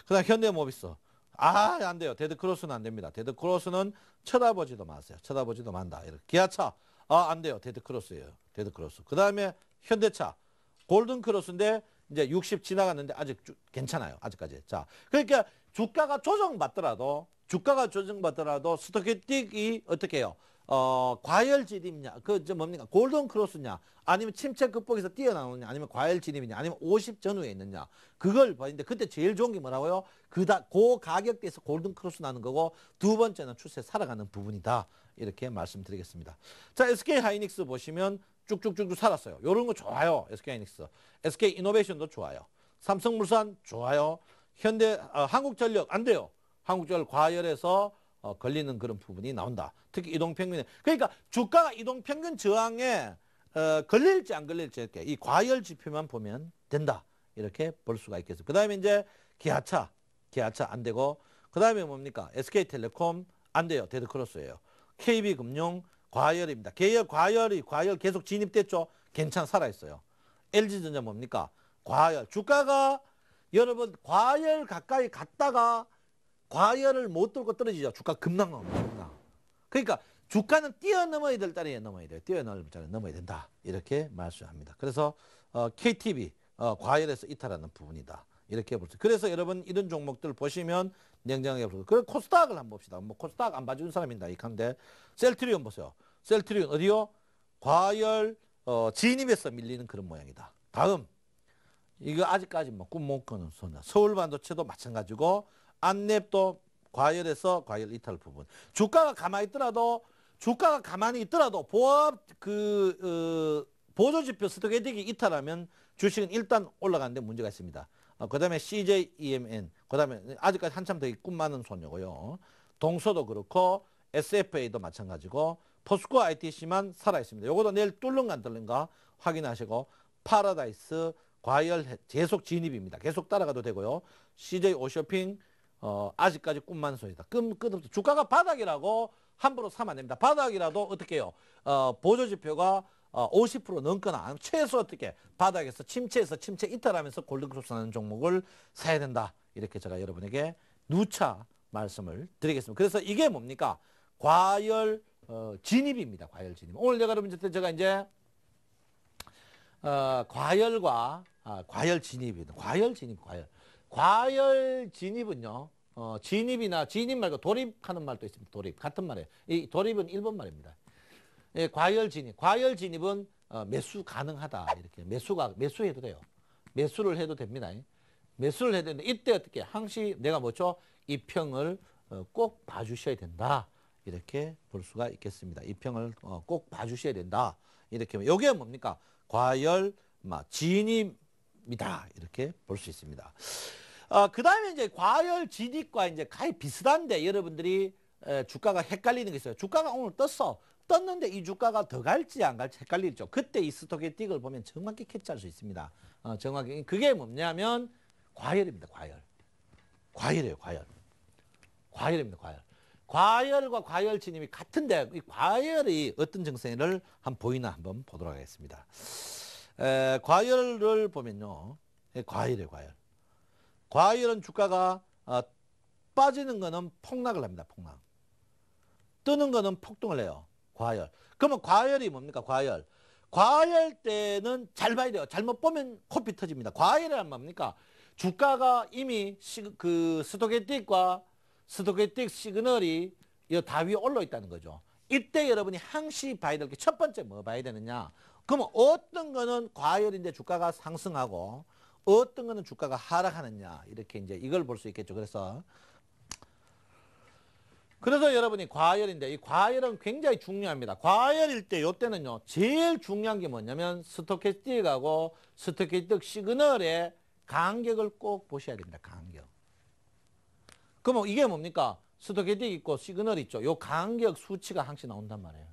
그 다음 현대모비스. 안 돼요. 데드크로스는 안 됩니다. 데드크로스는 쳐다보지도 마세요. 쳐다보지도 만다. 이렇게. 기아차. 안 돼요. 데드크로스예요. 데드크로스. 그 다음에 현대차. 골든크로스인데 이제 60 지나갔는데 아직 괜찮아요. 아직까지. 자, 그러니까 주가가 조정받더라도 스토캐스틱이 어떻게 해요? 과열 진입이냐, 뭡니까? 골든 크로스냐, 아니면 침체 극복에서 뛰어나오느냐, 아니면 과열 진입이냐, 아니면 50 전후에 있느냐, 그걸 봤는데 그때 제일 좋은 게 뭐라고요? 그 가격대에서 골든 크로스 나는 거고, 두 번째는 추세 살아가는 부분이다. 이렇게 말씀드리겠습니다. 자, SK 하이닉스 보시면 쭉쭉쭉 살았어요. 이런 거 좋아요. SK 하이닉스. SK 이노베이션도 좋아요. 삼성물산 좋아요. 현대, 한국전력 안 돼요. 한국전력 과열해서 걸리는 그런 부분이 나온다. 특히 이동평균. 그러니까 주가가 이동평균 저항에 걸릴지 안 걸릴지 이렇게 이 과열 지표만 보면 된다. 이렇게 볼 수가 있겠습니다. 그 다음에 이제 기아차 안 되고, 그 다음에 뭡니까? SK텔레콤 안 돼요. 데드크로스예요. KB금융 과열입니다. 과열 계속 진입됐죠. 괜찮아 살아있어요. LG전자 뭡니까? 과열. 주가가 여러분 과열 가까이 갔다가 과열을 못 들고 떨어지죠. 주가 급락합니다. 그러니까 주가는 뛰어넘어야 될 자리에 넘어야 돼요. 뛰어넘을 자리에 넘어야 된다. 이렇게 말씀합니다. 그래서 KTB 과열에서 이탈하는 부분이다. 이렇게 볼 수. 그래서 여러분 이런 종목들 보시면 냉정하게 보세요. 그럼 코스닥을 한번 봅시다. 뭐 코스닥 안 봐주는 사람입니다. 이칸데 셀트리온 보세요. 셀트리온 어디요? 과열 진입에서 밀리는 그런 모양이다. 다음 이거 아직까지 뭐 꿈 못 꾸는 소나 서울반도체도 마찬가지고 안랩도 과열에서 과열 이탈 부분. 주가가 가만히 있더라도 보합 보조지표 스토캐틱이 이탈하면 주식은 일단 올라가는데 문제가 있습니다. 그 다음에 CJEMN, 그 다음에 아직까지 한참 더 꿈 많은 소녀고요. 동서도 그렇고 SFA도 마찬가지고 포스코 ITC만 살아있습니다. 요것도 내일 뚫는가 안 뚫는가 확인하시고 파라다이스 과열 계속 진입입니다. 계속 따라가도 되고요. CJ 오쇼핑 아직까지 꿈만 소리다. 끝없어. 주가가 바닥이라고 함부로 사면 안 됩니다. 바닥이라도 어떻게 해요? 보조지표가 50% 넘거나 최소 어떻게 바닥에서 침체 이탈하면서 골든크로스 하는 종목을 사야 된다. 이렇게 제가 여러분에게 누차 말씀을 드리겠습니다. 그래서 이게 뭡니까? 과열 진입입니다. 과열 진입. 오늘 제가 이제 과열과 과열 진입이다. 과열 진입은요. 진입 말고 돌입하는 말도 있습니다. 돌입 같은 말이에요. 이 돌입은 일본 말입니다. 예, 과열 진입은 매수 가능하다. 이렇게 매수해도 돼요. 매수를 해도 됩니다. 매수를 해야 되는데 이때 어떻게 항시 내가 뭐죠? 이 평을 꼭 봐주셔야 된다. 이렇게 볼 수가 있겠습니다. 이 평을 꼭 봐주셔야 된다. 이렇게 이게 뭡니까? 과열 진입이다. 이렇게 볼 수 있습니다. 그 다음에 이제 과열 진입과 이제 거의 비슷한데 여러분들이 주가가 헷갈리는 게 있어요. 주가가 오늘 떴는데 이 주가가 더 갈지 안 갈지 헷갈리죠. 그때 이 스토캐틱을 보면 정확히 캐치할 수 있습니다. 정확히 그게 뭐냐면 과열입니다. 과열이에요. 과열입니다. 과열과 과열 진입이 같은데 이 과열이 어떤 증세를 한번 보도록 하겠습니다. 과열을 보면요. 과열이에요. 과열은 주가가 빠지는 거는 폭락을 합니다. 뜨는 거는 폭등을 해요. 과열. 그러면 과열이 뭡니까? 과열 때는 잘 봐야 돼요. 잘못 보면 코피 터집니다. 과열이란 뭡니까? 주가가 이미 스토캐틱 시그널이 다 위에 올라 있다는 거죠. 이때 여러분이 항시 봐야 될 게 첫 번째 뭐 봐야 되느냐? 그러면 어떤 거는 과열인데 주가가 상승하고 어떤 거는 주가가 하락하느냐? 이렇게 이제 이걸 볼 수 있겠죠. 그래서 여러분이 과열인데 이 과열은 굉장히 중요합니다. 과열일 때 이때는요. 제일 중요한 게 뭐냐면 스토캐스틱하고 스토캐스틱 시그널의 간격을 꼭 보셔야 됩니다. 간격. 그러면 이게 뭡니까? 스토캐스틱 있고 시그널 있죠. 요 간격 수치가 항시 나온단 말이에요.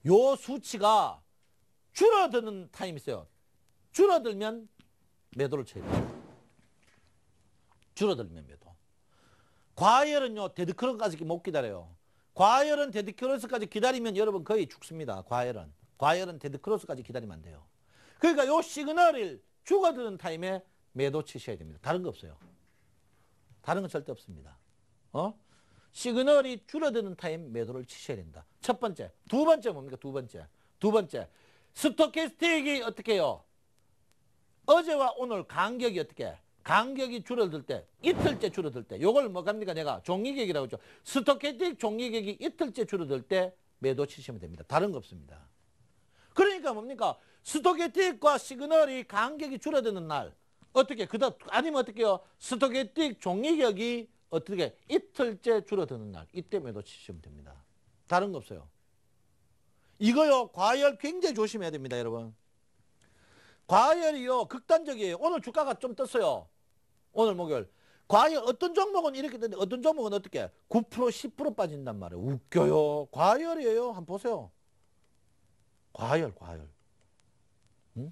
요 수치가 줄어드는 타임이 있어요. 줄어들면 매도를 쳐야 돼요. 줄어들면 매도. 과열은요, 데드크로스까지 못 기다려요. 과열은 데드크로스까지 기다리면 여러분 거의 죽습니다. 과열은 데드크로스까지 기다리면 안 돼요. 그러니까 요 시그널을 죽어드는 타임에 매도 치셔야 됩니다. 다른 거 없어요. 다른 건 절대 없습니다. 시그널이 줄어드는 타임 매도를 치셔야 된다. 첫 번째. 두 번째 뭡니까? 두 번째. 스토캐스틱이 어떻게 해요? 어제와 오늘 간격이 어떻게 해? 간격이 줄어들 때, 이틀째 줄어들 때, 요걸 뭐 갑니까? 내가 종이격이라고 했죠. 스토캐스틱 종이격이 이틀째 줄어들 때 매도 치시면 됩니다. 다른 거 없습니다. 그러니까 뭡니까? 스토캐스틱과 시그널이 간격이 줄어드는 날, 어떻게, 아니면 어떻게 해요? 스토캐스틱 종이격이 어떻게, 이틀째 줄어드는 날, 이때 매도 치시면 됩니다. 다른 거 없어요. 이거요, 과열 굉장히 조심해야 됩니다, 여러분. 과열이요, 극단적이에요. 오늘 주가가 좀 떴어요. 오늘 목요일. 과열 어떤 종목은 이렇게 되는데 어떤 종목은 어떻게 9% 10% 빠진단 말이에요. 웃겨요. 과열이에요. 한번 보세요. 과열. 응?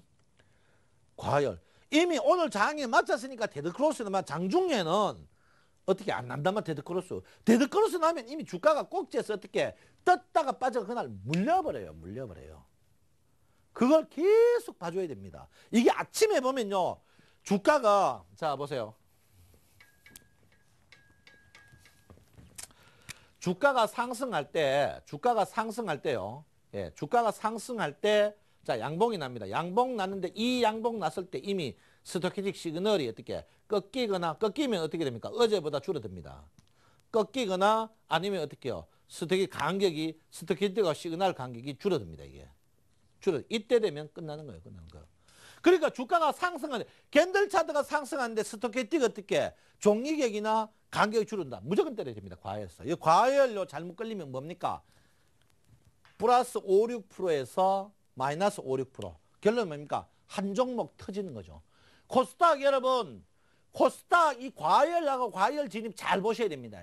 과열. 이미 오늘 장에 맞췄으니까 데드크로스는 장중에는 어떻게 안 난다면 데드크로스. 데드크로스 나면 이미 주가가 꼭지에서 어떻게 떴다가 빠져 그날 물려버려요. 그걸 계속 봐줘야 됩니다. 이게 아침에 보면요. 주가가 자 보세요. 주가가 상승할 때요. 예, 주가가 상승할 때, 자, 양봉이 납니다. 양봉 났는데, 이 양봉 났을 때 이미 스토캐스틱 시그널이 어떻게 꺾이면 어떻게 됩니까? 어제보다 줄어듭니다. 꺾이거나 아니면 어떻게 해요? 스토캐스틱 시그널 간격이 줄어듭니다, 이게. 이때 되면 끝나는 거예요. 그러니까 주가가 상승하는데, 캔들 차트가 상승하는데 스토캐스틱 어떻게 종이격이나 간격이 줄어든다. 무조건 때려야 됩니다. 과열에서. 이 과열로 잘못 걸리면 뭡니까? 플러스 5, 6%에서 마이너스 5, 6%. 결론은 뭡니까? 한 종목 터지는 거죠. 코스닥 여러분, 코스닥 이 과열하고 과열 진입 잘 보셔야 됩니다.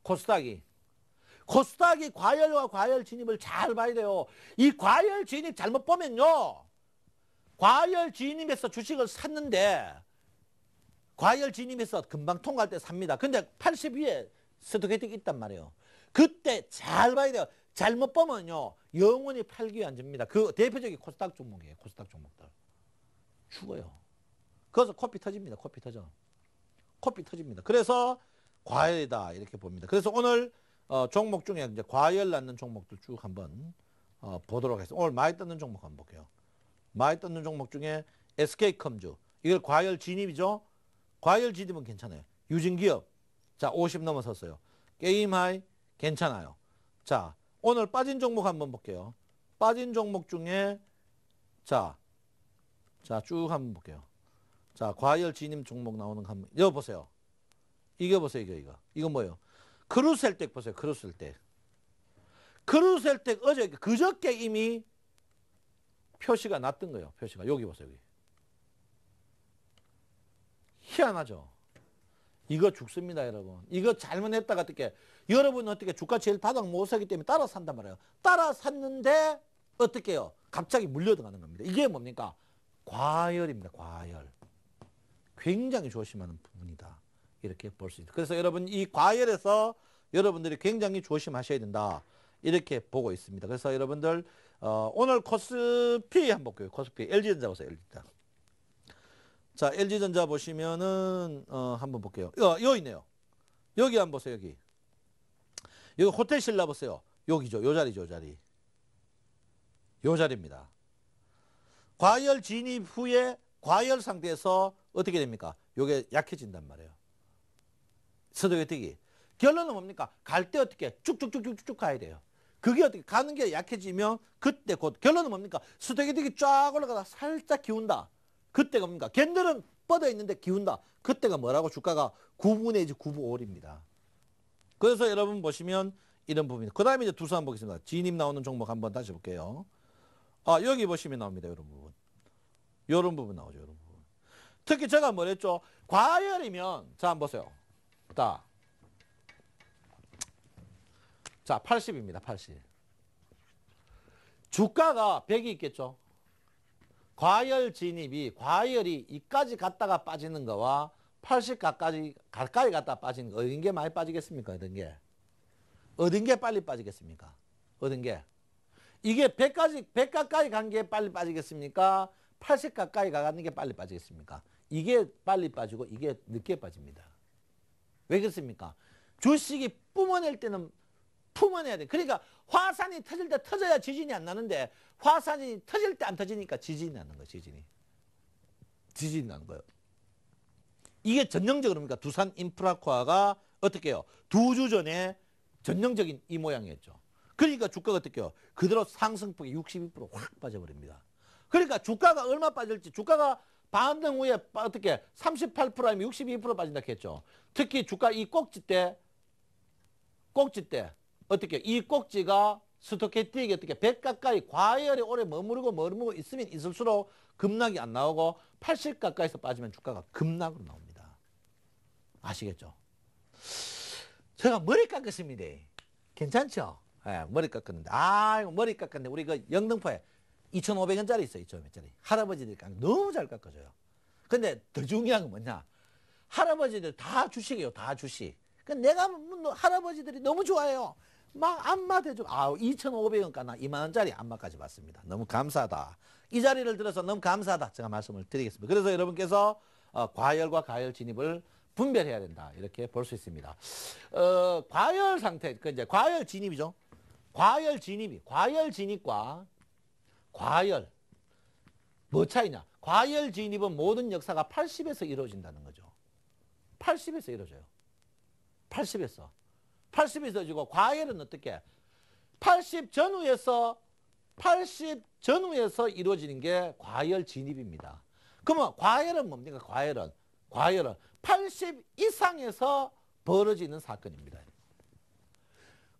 코스닥이 과열과 과열 진입을 잘 봐야 돼요. 이 과열 진입 잘못 보면요. 과열 진입에서 주식을 샀는데 과열 진입에서 금방 통과할 때 삽니다. 근데 80 위에 스토캐스틱이 있단 말이에요. 그때 잘 봐야 돼요. 잘못 보면요. 영원히 팔기에 앉습니다. 그 대표적인 코스닥 종목이에요. 코스닥 종목들. 죽어요. 그래서 코피 터집니다. 코피 터집니다. 그래서 과열이다 이렇게 봅니다. 그래서 오늘 종목 중에 이제 과열 낳는 종목들 쭉 한번 보도록 하겠습니다. 오늘 많이 떴는 종목 한번 볼게요. 많이 떴는 종목 중에 SK컴주. 이걸 과열 진입이죠. 과열 진입은 괜찮아요. 유진기업. 자, 50 넘어섰어요. 게임하이 괜찮아요. 자, 오늘 빠진 종목 한번 볼게요. 빠진 종목 중에 자, 쭉 한번 볼게요. 자, 과열 진입 종목 나오는 거 한번 이거 보세요. 이거 보세요. 이거 뭐예요? 크루셀텍 보세요. 크루셀텍 어제 그저께 이미 표시가 났던 거예요. 표시가 여기 보세요. 여기. 희한하죠. 이거 죽습니다, 여러분. 이거 잘못했다가 어떻게 여러분은 어떻게 주가 제일 바닥 못 사기 때문에 따라 산단 말이에요. 따라 샀는데 어떻게 해요? 갑자기 물려들어가는 겁니다. 이게 뭡니까? 과열입니다. 과열. 굉장히 조심하는 부분이다. 이렇게 볼 수 있다. 그래서 여러분 이 과열에서 여러분들이 굉장히 조심하셔야 된다. 이렇게 보고 있습니다. 그래서 여러분들 오늘 코스피 한번 볼게요. 코스피 LG전자 보세요. LG전자. 자, LG전자 보시면은 한번 볼게요. 여기 있네요. 여기 한번 보세요. 여기 호텔신라 보세요. 여기죠. 요 자리죠. 요 자리입니다. 과열 진입 후에 과열 상태에서 어떻게 됩니까? 요게 약해진단 말이에요. 스토캐스틱이. 결론은 뭡니까? 갈 때 어떻게 쭉쭉쭉쭉 가야 돼요. 그게 어떻게 가는 게 약해지면 그때 곧 결론은 뭡니까? 스토캐스틱이 쫙 올라가다 살짝 기운다. 그때가 뭡니까? 캔들은 뻗어 있는데 기운다. 그때가 뭐라고? 주가가 9분 내지 9분 5일입니다. 그래서 여러분 보시면 이런 부분입니다. 그 다음에 이제 두수 한번 보겠습니다. 진입 나오는 종목 한번 다시 볼게요. 여기 보시면 나옵니다. 이런 부분. 이런 부분 나오죠. 이런 부분. 특히 제가 뭐랬죠? 과열이면 자 한번 보세요. 자 80입니다. 80. 주가가 100이 있겠죠. 과열이 이까지 갔다가 빠지는 거와 80 가까이 갔다가 빠지는 거 어딘 게 많이 빠지겠습니까? 어딘 게 빨리 빠지겠습니까? 어딘 게? 이게 100 가까이 간 게 빨리 빠지겠습니까? 80 가까이 가는 게 빨리 빠지겠습니까? 이게 빨리 빠지고 이게 늦게 빠집니다. 왜 그렇습니까? 주식이 뿜어낼 때는 품어내야 돼. 그러니까 화산이 터질 때 터져야 지진이 안 나는데 화산이 터질 때 안 터지니까 지진이 나는 거예요. 지진이 나는 거예요. 이게 전형적으로 그러니까 두산 인프라코아가 어떻게 해요? 2주 전에 전형적인 이 모양이었죠. 그러니까 주가가 어떻게 해요? 그대로 상승폭이 62%확 빠져버립니다. 그러니까 주가가 얼마 빠질지 주가가 반등 후에 어떻게 38% 아니면 62% 빠진다 했죠. 특히 주가 이 꼭지 때 어떻게 이 꼭지가 스토캐스틱이 어떻게 100 가까이 과열에 오래 머무르고 있으면 있을수록 급락이 안 나오고 80 가까이서 빠지면 주가가 급락으로 나옵니다. 아시겠죠? 제가 머리 깎았습니다. 괜찮죠? 예, 머리 깎았는데. 아, 이거 머리 깎았는데. 우리 그 영등포에 2,500원짜리 있어요. 2,500원짜리. 할아버지들이 너무 잘 깎아줘요. 근데 더 중요한 건 뭐냐? 할아버지들 다 주식이에요. 다 주식. 내가 할아버지들이 너무 좋아해요. 막 안마 대접. 2,500원 까나 2만 원짜리 안마까지 받습니다. 너무 감사하다. 이 자리를 들어서 너무 감사하다. 제가 말씀을 드리겠습니다. 그래서 여러분께서 과열과 가열 진입을 분별해야 된다. 이렇게 볼 수 있습니다. 과열 상태, 이제 과열 진입이죠. 과열 진입과 과열. 뭐 차이냐? 과열 진입은 모든 역사가 80에서 이루어진다는 거죠. 80에서 이루어져요. 80에서 이루어지고 과열은 어떻게? 80 전후에서 이루어지는 게 과열 진입입니다. 그러면 과열은 뭡니까? 과열은 80 이상에서 벌어지는 사건입니다.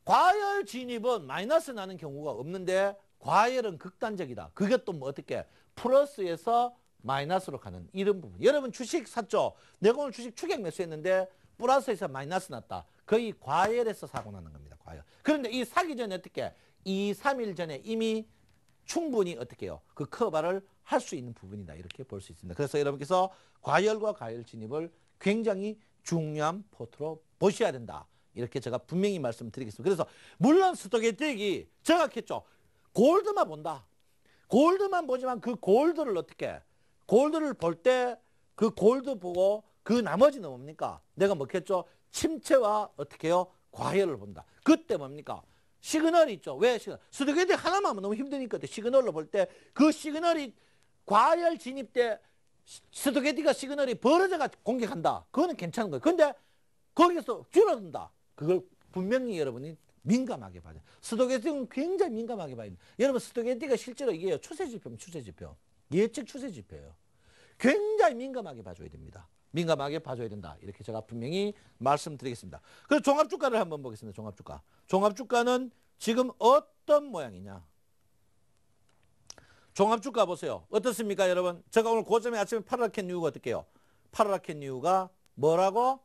과열 진입은 마이너스 나는 경우가 없는데 과열은 극단적이다. 그게 또 뭐 어떻게? 플러스에서 마이너스로 가는 이런 부분. 여러분 주식 샀죠? 내가 오늘 주식 추격 매수했는데 플러스에서 마이너스 났다. 거의 과열에서 사고 나는 겁니다. 과열. 그런데 이 사기 전에 어떻게? 2, 3일 전에 이미 충분히 어떻게 해요? 그 커버를 할 수 있는 부분이다. 이렇게 볼 수 있습니다. 그래서 여러분께서 과열과 가열 진입을 굉장히 중요한 포트로 보셔야 된다. 이렇게 제가 분명히 말씀드리겠습니다. 그래서 물론 스토캐스틱이 정확했죠. 골드만 본다. 골드만 보지만 그 골드를 어떻게? 골드를 볼 때 그 골드 보고 그 나머지는 뭡니까? 내가 먹겠죠? 침체와 어떻게 해요? 과열을 본다. 그때 뭡니까? 시그널이 있죠. 왜 시그널? 스토캐스틱 하나만 하면 너무 힘드니까 시그널로 볼 때 그 시그널이 과열 진입 때 스토캐스틱 시그널이 벌어져가 공격한다. 그거는 괜찮은 거예요. 근데 거기서 줄어든다. 그걸 분명히 여러분이 민감하게 봐야 돼요. 스토캐스틱은 굉장히 민감하게 봐야 돼요. 여러분 스토캐스틱이 실제로 이게 추세지표입니다. 추세지표. 예측 추세지표예요. 굉장히 민감하게 봐줘야 됩니다. 민감하게 봐줘야 된다. 이렇게 제가 분명히 말씀드리겠습니다. 그래서 종합주가를 한번 보겠습니다. 종합주가. 종합주가는 지금 어떤 모양이냐. 종합주가 보세요. 어떻습니까 여러분? 제가 오늘 고점에 아침에 파라라켓 뉴가 어떻게 해요? 파라라켓 뉴가 뭐라고?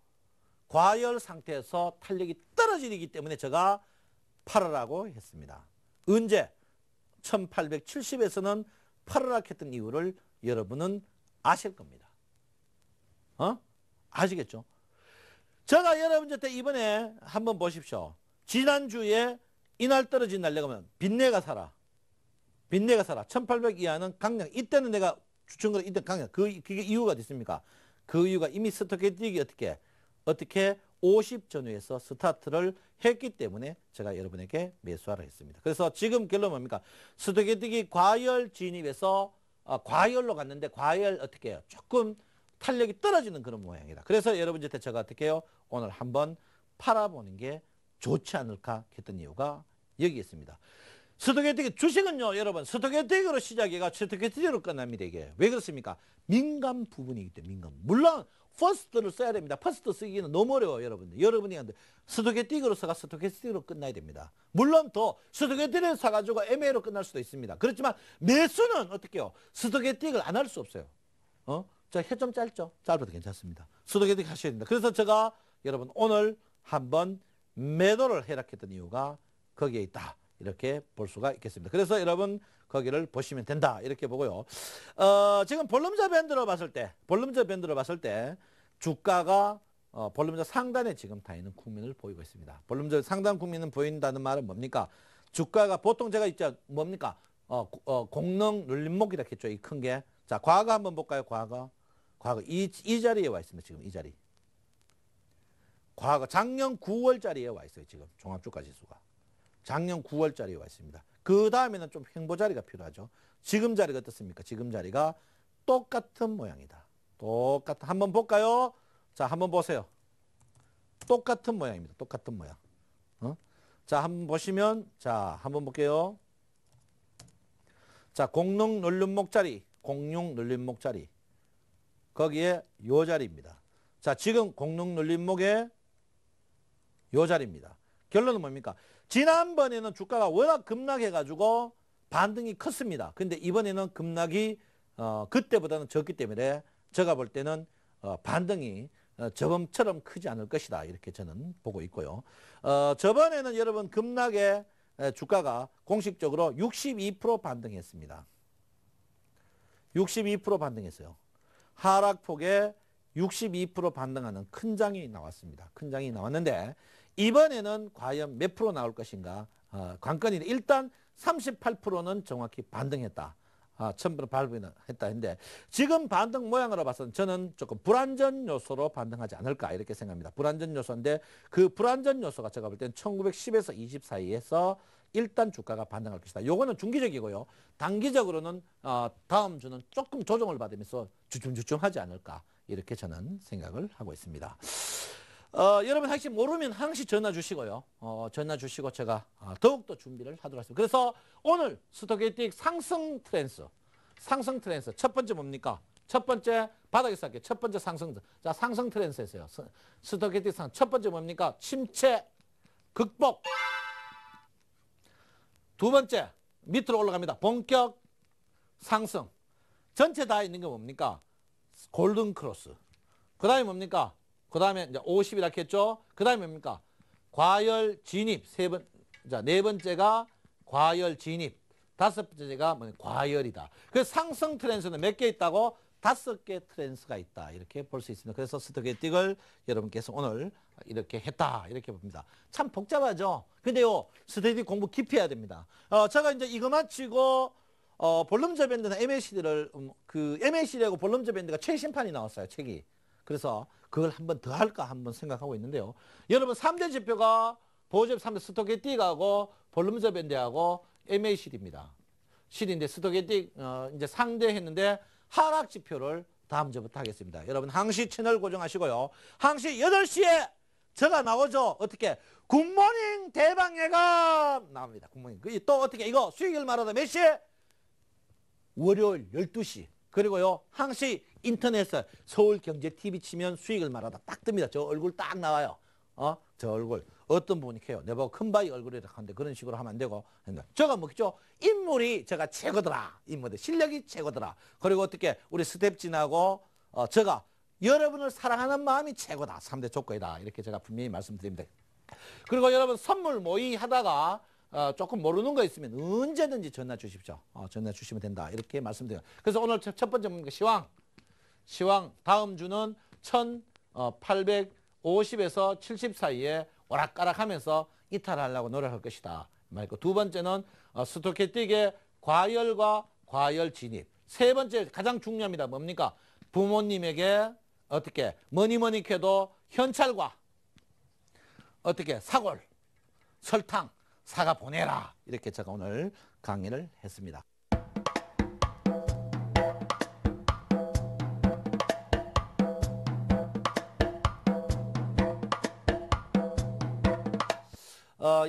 과열 상태에서 탄력이 떨어지기 때문에 제가 팔으라고 했습니다. 언제? 1870에서는 팔으라고 했던 이유를 여러분은 아실 겁니다. 아시겠죠? 제가 여러분한테 이번에 한번 보십시오. 지난주에 이날 떨어진 날 내가 보면 빚내가 사라. 1800 이하는 강량. 이때는 내가 추천거래 이때 강량. 그게 이유가 있습니까? 그 이유가 이미 스토캐스틱이 어떻게 50 전후에서 스타트를 했기 때문에 제가 여러분에게 매수하라 했습니다. 그래서 지금 결론 뭡니까? 스토캐스틱이 과열 진입에서 과열로 갔는데 과열 어떻게 해요? 조금 탄력이 떨어지는 그런 모양이다. 그래서 여러분한테 제가 어떻게 해요? 오늘 한번 팔아보는 게 좋지 않을까 했던 이유가 여기 있습니다. 스토캐스틱 주식은요, 여러분, 스토캐스틱으로 시작해가 스토캐스틱으로 끝납니다. 이게 왜 그렇습니까? 민감 부분이기 때문에 민감. 물론 퍼스트를 써야 됩니다. 퍼스트 쓰기는 너무 어려워요, 여러분들. 여러분이 스토캐스틱으로 써가 스토캐스틱으로 끝나야 됩니다. 물론 더 스토캐스틱을 사가지고 MA로 끝날 수도 있습니다. 그렇지만 매수는 어떻게 해요? 스토캐스틱을 안 할 수 없어요. 자, 해 좀 짧죠? 짧아도 괜찮습니다. 스토캐스틱 하셔야 됩니다. 그래서 제가 여러분 오늘 한번 매도를 해락했던 이유가 거기에 있다. 이렇게 볼 수가 있겠습니다. 그래서 여러분 거기를 보시면 된다. 이렇게 보고요. 지금 볼륨저 밴드로 봤을 때 주가가 볼륨저 상단에 지금 다 있는 국면을 보이고 있습니다. 볼륨저 상단 국면은 보인다는 말은 뭡니까? 주가가 보통 제가 있죠. 뭡니까? 공릉 눌림목 이렇게 했죠. 이 큰 게. 자, 과거 한번 볼까요? 과거 이 자리에 와 있습니다. 지금 이 자리. 과거 작년 9월짜리에 와 있어요. 지금 종합주가 지수가. 작년 9월짜리에 와 있습니다. 그 다음에는 좀 횡보 자리가 필요하죠. 지금 자리가 어떻습니까? 지금 자리가 똑같은 모양이다. 한번 볼까요? 자, 한번 보세요. 똑같은 모양입니다. 똑같은 모양. 자, 한번 보시면, 자, 한번 볼게요. 자, 공룡 눌림목 자리. 거기에 요 자리입니다. 자, 지금 공룡 눌림목에 요 자리입니다. 결론은 뭡니까? 지난번에는 주가가 워낙 급락해가지고 반등이 컸습니다. 근데 이번에는 급락이 그때보다는 적기 때문에 제가 볼 때는 반등이 저번처럼 크지 않을 것이다. 이렇게 저는 보고 있고요. 저번에는 여러분 급락의 주가가 공식적으로 62% 반등했습니다. 62% 반등했어요. 하락폭에 62% 반등하는 큰 장이 나왔습니다. 큰 장이 나왔는데 이번에는 과연 몇 프로 나올 것인가? 관건이 일단 38%는 정확히 반등했다. 1000% 반등했다 했는데 지금 반등 모양으로 봐서는 저는 조금 불안전 요소로 반등하지 않을까 이렇게 생각합니다. 불안전 요소인데 그 불안전 요소가 제가 볼 때는 1910에서 20 사이에서 일단 주가가 반등할 것이다. 요거는 중기적이고요. 단기적으로는 다음 주는 조금 조정을 받으면서 주춤주춤하지 않을까 이렇게 저는 생각을 하고 있습니다. 여러분 혹시 모르면 항시 전화 주시고요. 전화 주시고 제가 더욱더 준비를 하도록 하겠습니다. 그래서 오늘 스토캐스틱 상승 트렌드 첫 번째 뭡니까? 첫 번째 바닥에서 할게요. 첫 번째 상승. 자, 상승 트렌드에서요. 스토캐스틱 첫 번째 뭡니까? 침체 극복. 두 번째 밑으로 올라갑니다. 본격 상승. 전체 다 있는 게 뭡니까? 골든 크로스. 그 다음에 뭡니까? 그 다음에 이제 50이라고 했죠. 그 다음에 뭡니까? 과열 진입. 네 번째가 과열 진입. 다섯 번째가 과열이다. 그래서 상승 트렌드는 몇 개 있다고? 5개 트렌드가 있다. 이렇게 볼 수 있습니다. 그래서 스토캐스틱을 여러분께서 오늘 이렇게 했다. 이렇게 봅니다. 참 복잡하죠. 근데요, 스토캐스틱 공부 깊이 해야 됩니다. 제가 이제 이거 마치고 볼륨저 밴드나 MACD를 그 MACD하고 볼륨저 밴드가 최신판이 나왔어요. 책이. 그래서 그걸 한번 더 할까 한번 생각하고 있는데요. 여러분 3대 지표가 보호제표 3대 스토캐스틱하고 볼륨저 밴드하고 MACD입니다. CD인데 스토캐스틱 이제 상대했는데 하락 지표를 다음 주부터 하겠습니다. 여러분 항시 채널 고정하시고요. 항시 8시에 제가 나오죠. 어떻게? 굿모닝 대방예감 나옵니다. 굿모닝. 또 어떻게 이거 수익을 말하다 몇 시에? 월요일 12시. 그리고요 항시 인터넷에 서울경제TV 치면 수익을 말하다 딱 뜹니다. 저 얼굴 딱 나와요. 저 얼굴. 어떤 분이 해요. 내가 큰 바위 얼굴이라고 하는데 그런 식으로 하면 안 되고. 제가 뭐겠죠? 인물이 제가 최고더라. 인물의 실력이 최고더라. 그리고 어떻게 우리 스텝진하고 제가 여러분을 사랑하는 마음이 최고다. 3대 조건이다. 이렇게 제가 분명히 말씀드립니다. 그리고 여러분 선물 모의 하다가 조금 모르는 거 있으면 언제든지 전화 주십시오. 전화 주시면 된다. 이렇게 말씀드려요. 그래서 오늘 첫 번째 뭡니까? 시황 다음 주는 1850에서 70 사이에 오락가락하면서 이탈하려고 노력할 것이다. 말고 두 번째는 스토캐스틱의 과열과 과열 진입. 세 번째 가장 중요합니다. 뭡니까? 부모님에게 어떻게 뭐니 해도 현찰과 어떻게 사골, 설탕, 사과 보내라. 이렇게 제가 오늘 강의를 했습니다.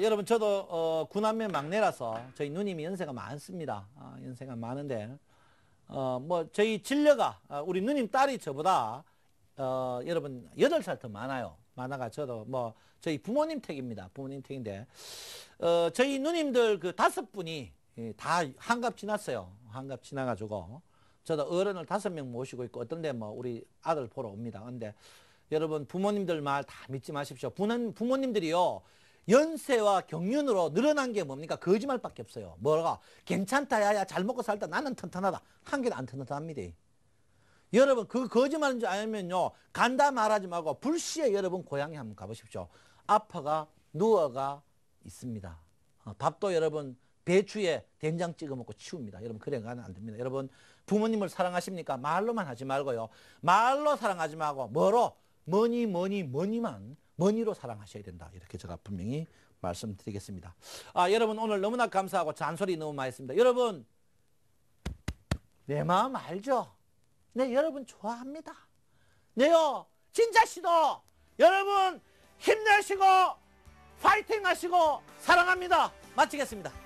여러분 저도 구남매 막내라서 저희 누님이 연세가 많습니다. 연세가 많은데 뭐 저희 진려가 우리 누님 딸이 저보다 여러분 8살 더 많아요. 많아가 저도 뭐 저희 부모님 댁입니다. 부모님 댁인데 저희 누님들 그 5분이 다 한갑 지났어요. 한갑 지나가지고 저도 어른을 5명 모시고 있고 어떤 데 뭐 우리 아들 보러 옵니다. 근데 여러분 부모님들 말 다 믿지 마십시오. 부모님들이요 연세와 경륜으로 늘어난 게 뭡니까? 거짓말밖에 없어요. 뭐가? 괜찮다 야야 잘 먹고 살다 나는 튼튼하다. 한 개도 안 튼튼합니다. 여러분 그 거짓말인지 알면요 간다 말하지 말고 불시에 여러분 고향에 한번 가보십시오. 아빠가 누워가 있습니다. 밥도 여러분 배추에 된장 찍어 먹고 치웁니다. 여러분 그래 가면 안 됩니다. 여러분 부모님을 사랑하십니까? 말로만 하지 말고요. 말로 사랑하지 말고 뭐로? 머니로 사랑하셔야 된다. 이렇게 제가 분명히 말씀드리겠습니다. 여러분 오늘 너무나 감사하고 잔소리 너무 많이 했습니다. 여러분 내 마음 알죠? 네 여러분 좋아합니다. 네요 진짜 시도 여러분 힘내시고 파이팅 하시고 사랑합니다. 마치겠습니다.